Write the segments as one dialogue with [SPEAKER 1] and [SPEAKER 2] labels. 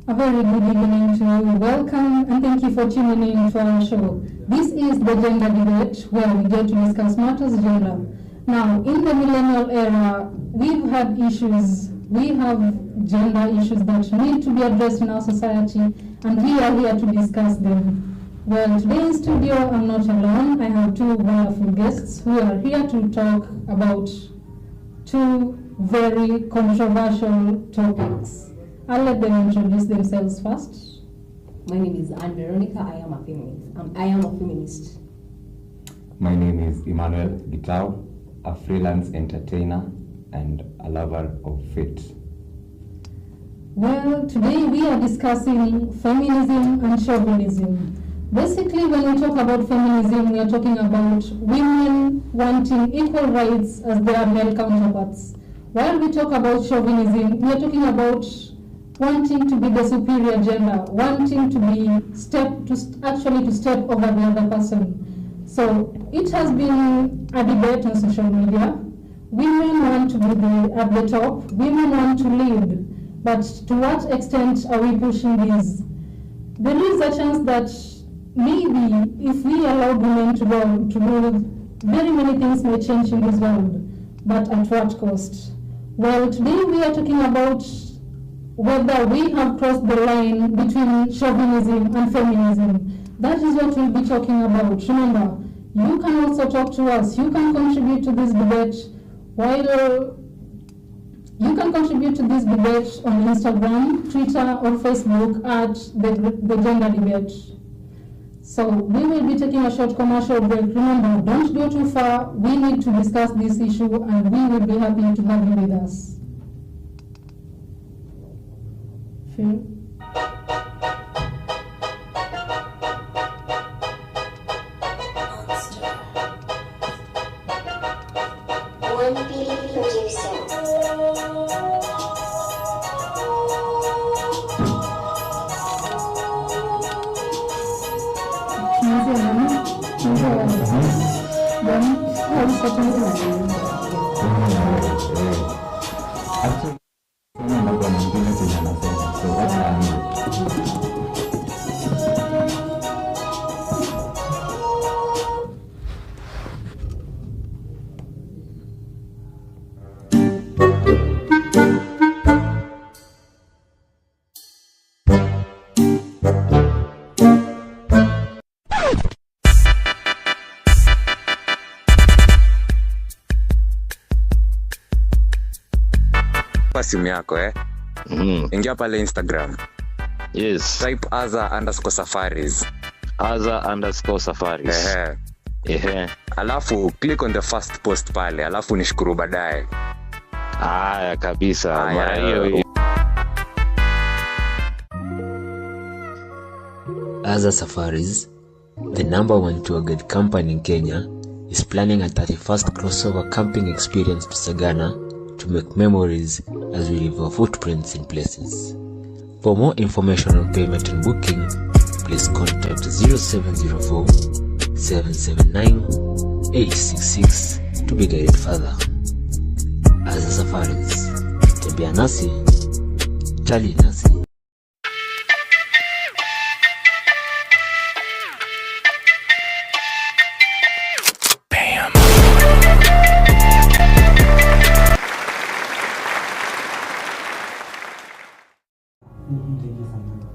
[SPEAKER 1] A very good evening to you. Welcome and thank you for tuning in to our show. This is the Gender Debate, where we get to discuss matters gender. Now, in the millennial era, we've had issues. We have gender issues that need to be addressed in our society, and we are here to discuss them. Well, today in studio, I'm not alone. I have two wonderful guests who are here to talk about two very controversial topics. I'll let them introduce themselves first.
[SPEAKER 2] My name is Anne Veronica. I am a feminist.
[SPEAKER 3] My name is Emmanuel Gitao, a freelance entertainer and a lover of faith.
[SPEAKER 1] Well, today we are discussing feminism and chauvinism. Basically, when we talk about feminism, we are talking about women wanting equal rights as their male counterparts. While we talk about chauvinism, we are talking about wanting to be the superior gender, wanting to be step over the other person. So it has been a debate on social media. Women want to be at the top, women want to lead, but to what extent are we pushing this? There is a chance that maybe if we allow women to rule, very many things may change in this world, but at what cost? Well, today we are talking about whether we have crossed the line between chauvinism and feminism. That is what we'll be talking about. Remember, you can also talk to us. You can contribute to this debate on Instagram, Twitter, or Facebook at the Gender Debate. So we will be taking a short commercial break. Remember, don't go too far. We need to discuss this issue, and we will be happy to have you with us. Phil?
[SPEAKER 4] Simu yako ingia pale Instagram.
[SPEAKER 5] Yes.
[SPEAKER 4] Type @safaris.
[SPEAKER 5] @safaris.
[SPEAKER 4] Alafu click on the first post pale, alafu nishukuru baadaye.
[SPEAKER 5] Haya kabisa.
[SPEAKER 4] Mara hiyo.
[SPEAKER 6] Safaris, the number one tour guide company in Kenya, is planning a 31st crossover camping experience to Sagana to make memories as we leave our footprints in places. For more information on payment and booking, please contact 0704 779 866 to be guided further. Safaris, tembea nasi, chali nasi.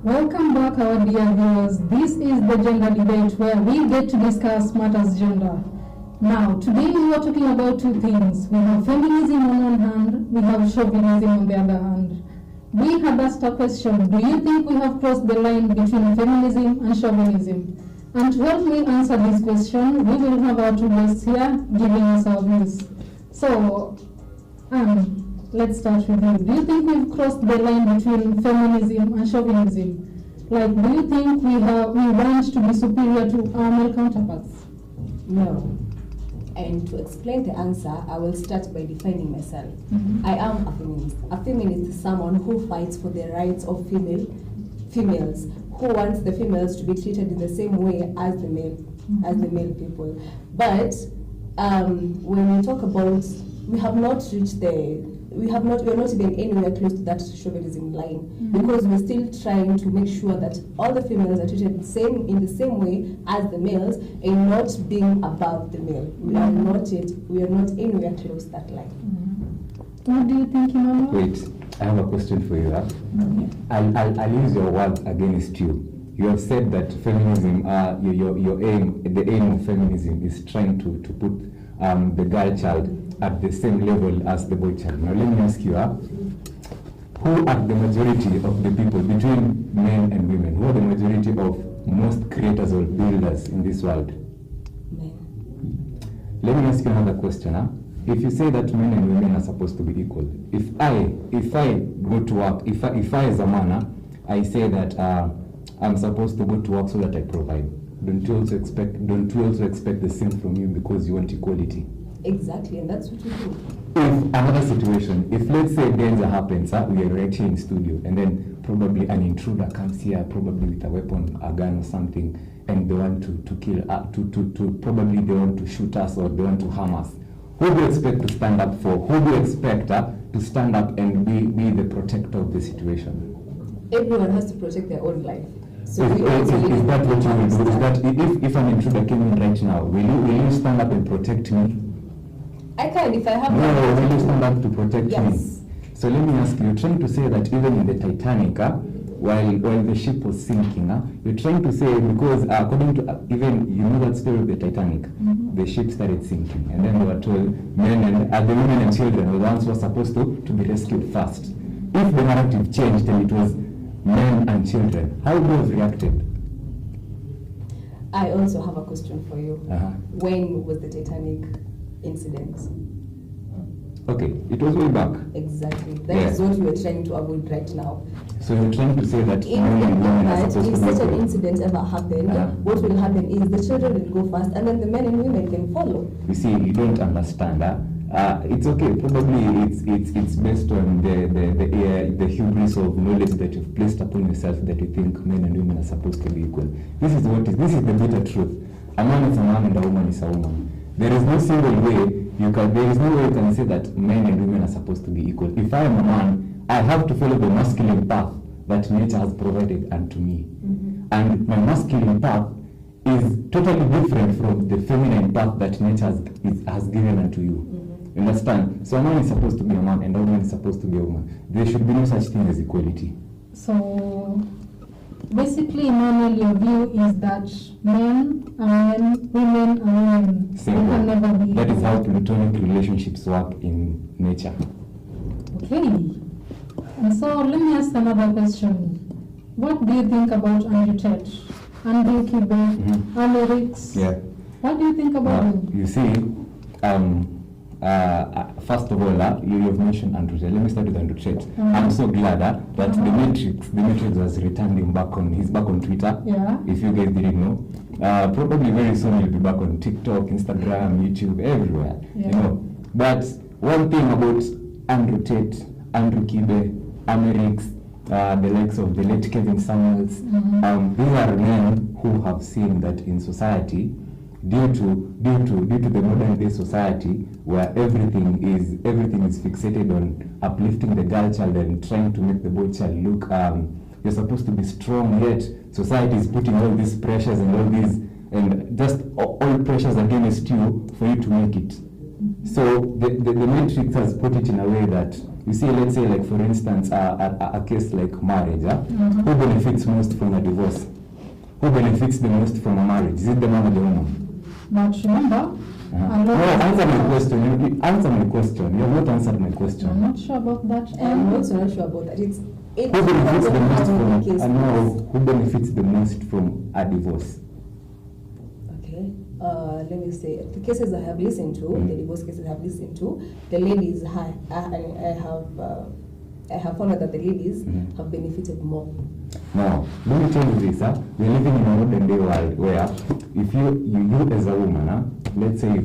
[SPEAKER 1] Welcome back, our dear viewers. This is the Gender Debate, where we get to discuss matters gender. Now, today we are talking about two things. We have feminism on one hand, we have chauvinism on the other hand. We had asked a question: do you think we have crossed the line between feminism and chauvinism? And to help me answer this question, we will have our two guests here giving us our views. So, let's start with you. Do you think we've crossed the line between feminism and chauvinism? Like, do you think we want to be superior to our male counterparts?
[SPEAKER 2] No. And to explain the answer, I will start by defining myself. I am a feminist. A feminist is someone who fights for the rights of females, who wants the females to be treated in the same way as the male people. But when we talk about, we have not reached we're not even anywhere close to that chauvinism line, because we're still trying to make sure that all the females are treated in the same way as the males, and not being above the male. We are not anywhere close to that line.
[SPEAKER 1] What do you think, Emmanuel?
[SPEAKER 3] Wait, I have a question for you. I'll use your word against you. You have said that feminism, the aim of feminism is trying to put the girl child at the same level as the boy child. Now let me ask you, who are the majority of the people between men and women? Who are the majority of most creators or builders in this world?
[SPEAKER 2] Men.
[SPEAKER 3] Let me ask you another question. If you say that men and women are supposed to be equal, if I go to work, if I as a man, I say that I'm supposed to go to work so that I provide, don't you also expect the same from you because you want equality?
[SPEAKER 2] Exactly, and that's what we do.
[SPEAKER 3] If another situation, if let's say danger happens, we are right here in studio, and then probably an intruder comes here, probably with a weapon, a gun or something, and they want to kill, probably they want to shoot us or they want to harm us. Who do you expect to stand up for? Who do you expect to stand up and be the protector of the situation?
[SPEAKER 2] Everyone has to protect their own life. So
[SPEAKER 3] Is that what you will do? Is that if an intruder came in right now, will you stand up and protect me?
[SPEAKER 2] I can if I have.
[SPEAKER 3] No, will you stand up to protect
[SPEAKER 2] Yes.
[SPEAKER 3] me? So let me ask you, you're trying to say that even in the Titanic, while the ship was sinking, you're trying to say, because according to even, you know that story of the Titanic, the ship started sinking, and then they were told men and the women and children were the ones who were supposed to be rescued first. If the narrative changed and it was men and children, how would you have reacted?
[SPEAKER 2] I also have a question for you. When was the Titanic incident?
[SPEAKER 3] Okay, it was way back.
[SPEAKER 2] Exactly. That is what we are trying to avoid right now.
[SPEAKER 3] So you're trying to say that
[SPEAKER 2] If
[SPEAKER 3] men and women are supposed
[SPEAKER 2] if
[SPEAKER 3] to be
[SPEAKER 2] such an
[SPEAKER 3] equal.
[SPEAKER 2] incident ever happened, what will happen is the children will go first, and then the men and women can follow.
[SPEAKER 3] You see, you don't understand. It's okay. Probably it's based on the hubris of knowledge that you've placed upon yourself, that you think men and women are supposed to be equal. This is the bitter truth. A man is a man and a woman is a woman. There is no single way there is no way you can say that men and women are supposed to be equal. If I am a man, I have to follow the masculine path that nature has provided unto me. And my masculine path is totally different from the feminine path that nature has given unto you. You understand? So a man is supposed to be a man and a woman is supposed to be a woman. There should be no such thing as equality.
[SPEAKER 1] So basically, Emmanuel, your view is that men are men, women are women. They can never be
[SPEAKER 3] That is
[SPEAKER 1] equal.
[SPEAKER 3] how platonic relationships work in nature.
[SPEAKER 1] Okay. And so let me ask another question. What do you think about Andrew Tate, Andrew Kibe, Alex?
[SPEAKER 3] Yeah.
[SPEAKER 1] What do you think about them?
[SPEAKER 3] You see, first of all, you have mentioned Andrew Tate. Let me start with Andrew Tate. I'm so glad that the Matrix has returned him back on. He's back on Twitter.
[SPEAKER 1] Yeah.
[SPEAKER 3] If you guys didn't know, probably very soon he'll be back on TikTok, Instagram, YouTube, everywhere.
[SPEAKER 1] Yeah.
[SPEAKER 3] You know. But one thing about Andrew Tate, Andrew Kibe, Amerix, the likes of the late Kevin Samuels, these are men who have seen that in society, due to the modern day society where everything is fixated on uplifting the girl child and trying to make the boy child look you're supposed to be strong, yet society is putting all these pressures and all these and just all pressures against you for you to make it. So the Matrix has put it in a way that, you see, let's say, like for instance, a case like marriage, who benefits most from a divorce? Who benefits the most from a marriage? Is it the man or the woman?
[SPEAKER 1] But remember,
[SPEAKER 3] No, answer my question. Answer my question. You have not answered my question.
[SPEAKER 1] I'm not sure about that.
[SPEAKER 2] I'm also not sure about that.
[SPEAKER 3] Who benefits the most from who benefits the most from a divorce?
[SPEAKER 2] Okay. Let me say, the cases I have listened to, the divorce cases I have listened to, the ladies I have found out that the ladies have benefited more.
[SPEAKER 3] Now, let me tell you this, we're living in a modern day world where if you as a woman, let's say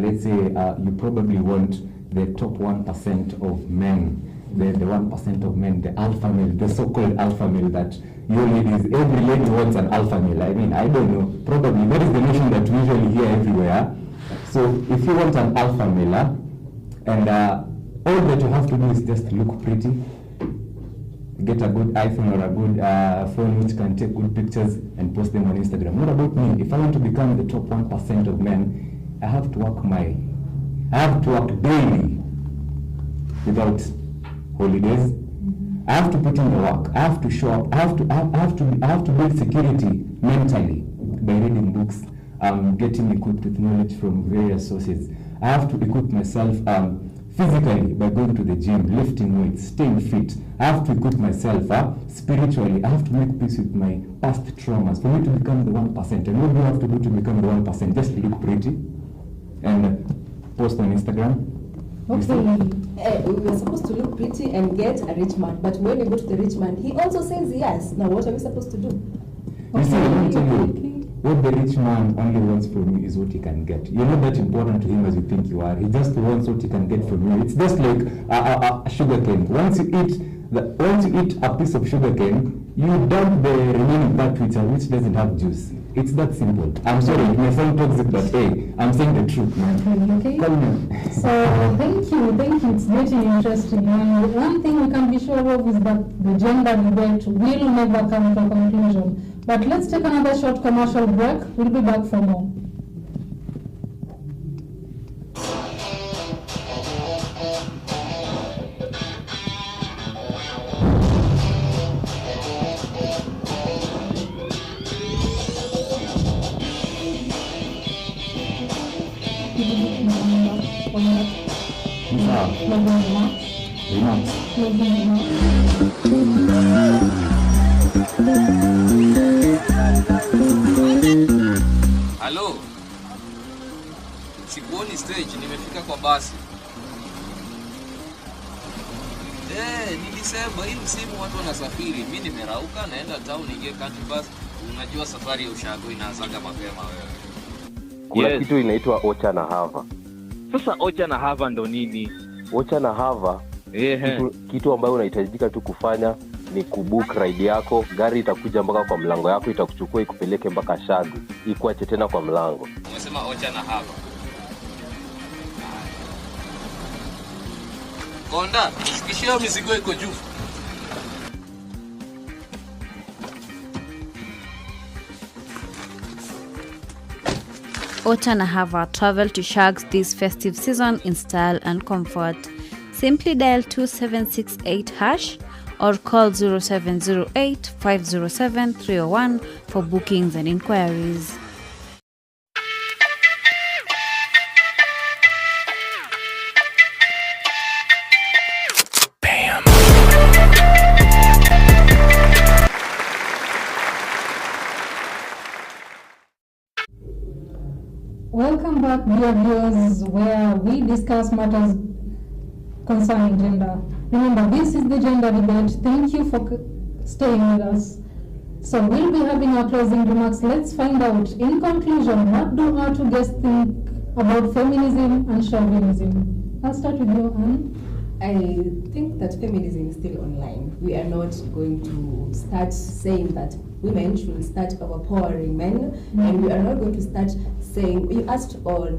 [SPEAKER 3] let's say you probably want the top 1% of men, the 1% of men, the alpha male, the so-called alpha male that you ladies, every lady wants an alpha male. I mean, I don't know, probably that is the notion that we usually hear everywhere. So if you want an alpha male, and all that you have to do is just look pretty, get a good iPhone or a good phone which can take good pictures and post them on Instagram. What about me? If I want to become the top 1% of men, I have to work daily without holidays. I have to put in the work. I have to show up. I have to build security mentally by reading books, getting equipped with knowledge from various sources. I have to equip myself physically by going to the gym, lifting weights, staying fit. I have to equip myself spiritually. I have to make peace with my past traumas for me to become the 1%. And what do you have to do to become the 1%? Just look pretty and post on Instagram.
[SPEAKER 2] Okay. We were supposed to look pretty and get a rich man, but when we go to the rich man, he also says yes. Now what are we supposed to do?
[SPEAKER 3] You see, let me tell you, what the rich man only wants from you is what he can get. You're not that important to him as you think you are. He just wants what he can get from you. It's just like a sugar cane. Once you eat a piece of sugar cane, you dump the remaining part which doesn't have juice. It's that simple. I'm sorry, it may sound toxic, but hey, I'm saying the truth, man.
[SPEAKER 1] Okay.
[SPEAKER 3] Call me.
[SPEAKER 1] So thank you. It's getting interesting. And one thing we can be sure of is that the gender debate will never come to a conclusion. But let's take another short commercial break. We'll be back for more.
[SPEAKER 7] Halo, sikuoni stage, nimefika kwa basi. Nilisema hii msimu watu wanasafiri, mimi nimerauka naenda town ningie country bus. Unajua safari ya ushago inaanzaga mapema wewe.
[SPEAKER 8] Kuna kitu inaitwa Ocha na Hava.
[SPEAKER 7] Sasa Ocha na Hava ndo nini?
[SPEAKER 8] Ocha na Hava, kitu ambayo unahitajika tu kufanya ni kubook ride yako, gari itakuja mpaka kwa mlango yako, itakuchukua ikupeleke mpaka Shagu, ikuache tena kwa mlango.
[SPEAKER 7] Umesema Ocha na Hava. Konda, usikishia mizigo iko juu.
[SPEAKER 9] Ocha na Hava, travel to Shags this festive season in style and comfort. Simply dial 2768# or call 0708 507 301 for bookings and inquiries.
[SPEAKER 1] Welcome back, dear viewers, where we discuss matters concerning gender. Remember, this is the gender debate. Thank you for staying with us. So we'll be having our closing remarks. Let's find out, in conclusion, what do our two guests think about feminism and chauvinism? I'll start with you, Anne.
[SPEAKER 2] I think that feminism is still online. We are not going to start saying that women should start overpowering men, and we are not going to start saying, you asked about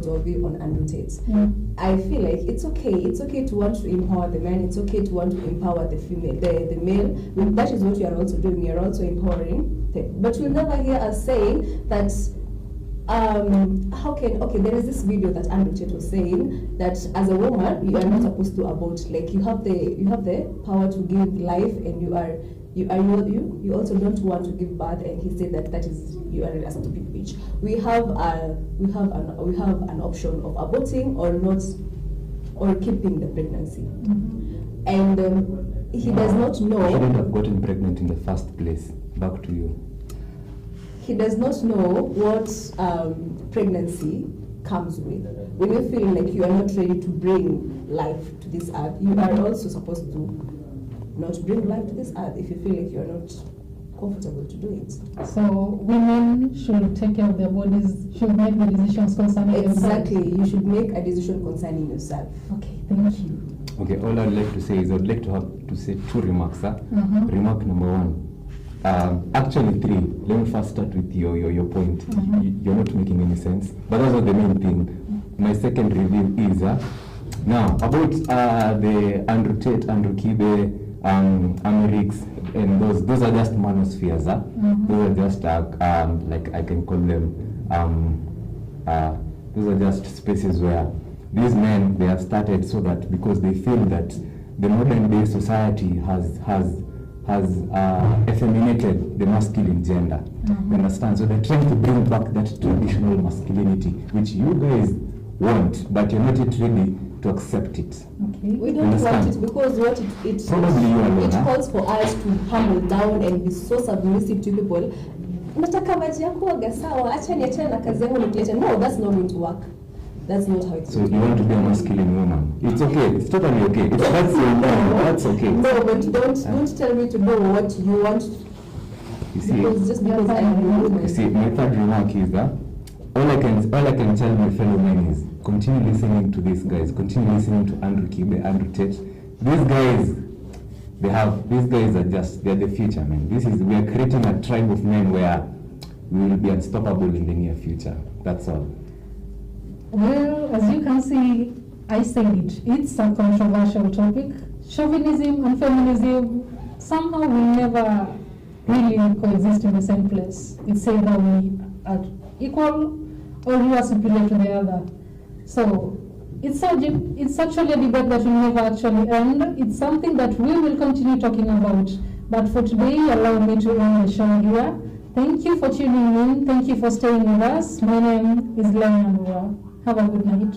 [SPEAKER 2] our view on Andrew Tate. I feel like it's okay to want to empower the men, it's okay to want to empower the female, the male. That is what we are also doing. We are also empowering but you'll never hear us saying that there is this video that Andrew Tate was saying that as a woman you are not supposed to abort. Like you have the power to give life, and you also don't want to give birth, and he said that is, you are a stupid bitch. We have an option of aborting or not, or keeping the pregnancy. And he does not know.
[SPEAKER 3] She shouldn't have gotten pregnant in the first place. Back to you.
[SPEAKER 2] He does not know what pregnancy comes with. When you feel like you are not ready to bring life to this earth, you are also supposed to not bring life to this earth if you feel like you are not comfortable to do it.
[SPEAKER 1] So women should take care of their bodies, should make the decisions concerning themselves.
[SPEAKER 2] Exactly, you should make a decision concerning yourself.
[SPEAKER 1] Okay, thank you.
[SPEAKER 3] Okay, all I'd like to say is I'd like to say two remarks. Remark number one. Actually, three. Let me first start with your point. You're not making any sense, but that's not the main thing. My second review is now about the Andrew Tate, Andrew Kibe, Amerix, and those are just manospheres. Those are just like I can call them. Those are just spaces where these men, they have started so that because they feel that the modern day society has effeminated the masculine gender. You understand? So they're trying to bring back that traditional masculinity, which you guys want, but you're not yet ready to accept it.
[SPEAKER 2] Okay. We don't want it because what it
[SPEAKER 3] probably you alone,
[SPEAKER 2] it calls for us to humble down and be so submissive to people. Nataka maji yako waga sawa, acha niachane na kazi yangu nikiacha. No, that's not going to work. That's not how it's
[SPEAKER 3] So you want to be a masculine woman. It's okay. It's totally okay. That's your mind. That's okay.
[SPEAKER 2] No, but don't tell me to do what you want.
[SPEAKER 3] You see,
[SPEAKER 2] because just because I am a woman.
[SPEAKER 3] You see, my third remark is that all I can tell my fellow men is continue listening to these guys. Continue listening to Andrew Kibe, Andrew Tate. These guys they're the future, man. We are creating a tribe of men where we will be unstoppable in the near future. That's all.
[SPEAKER 1] Well, as you can see, I said it. It's a controversial topic. Chauvinism and feminism somehow will never really coexist in the same place. It's either we are equal or you are superior to the other. So it's actually a debate that will never actually end. It's something that we will continue talking about. But for today, allow me to end the show here. Thank you for tuning in. Thank you for staying with us. My name is Lena Nura. Have a good night.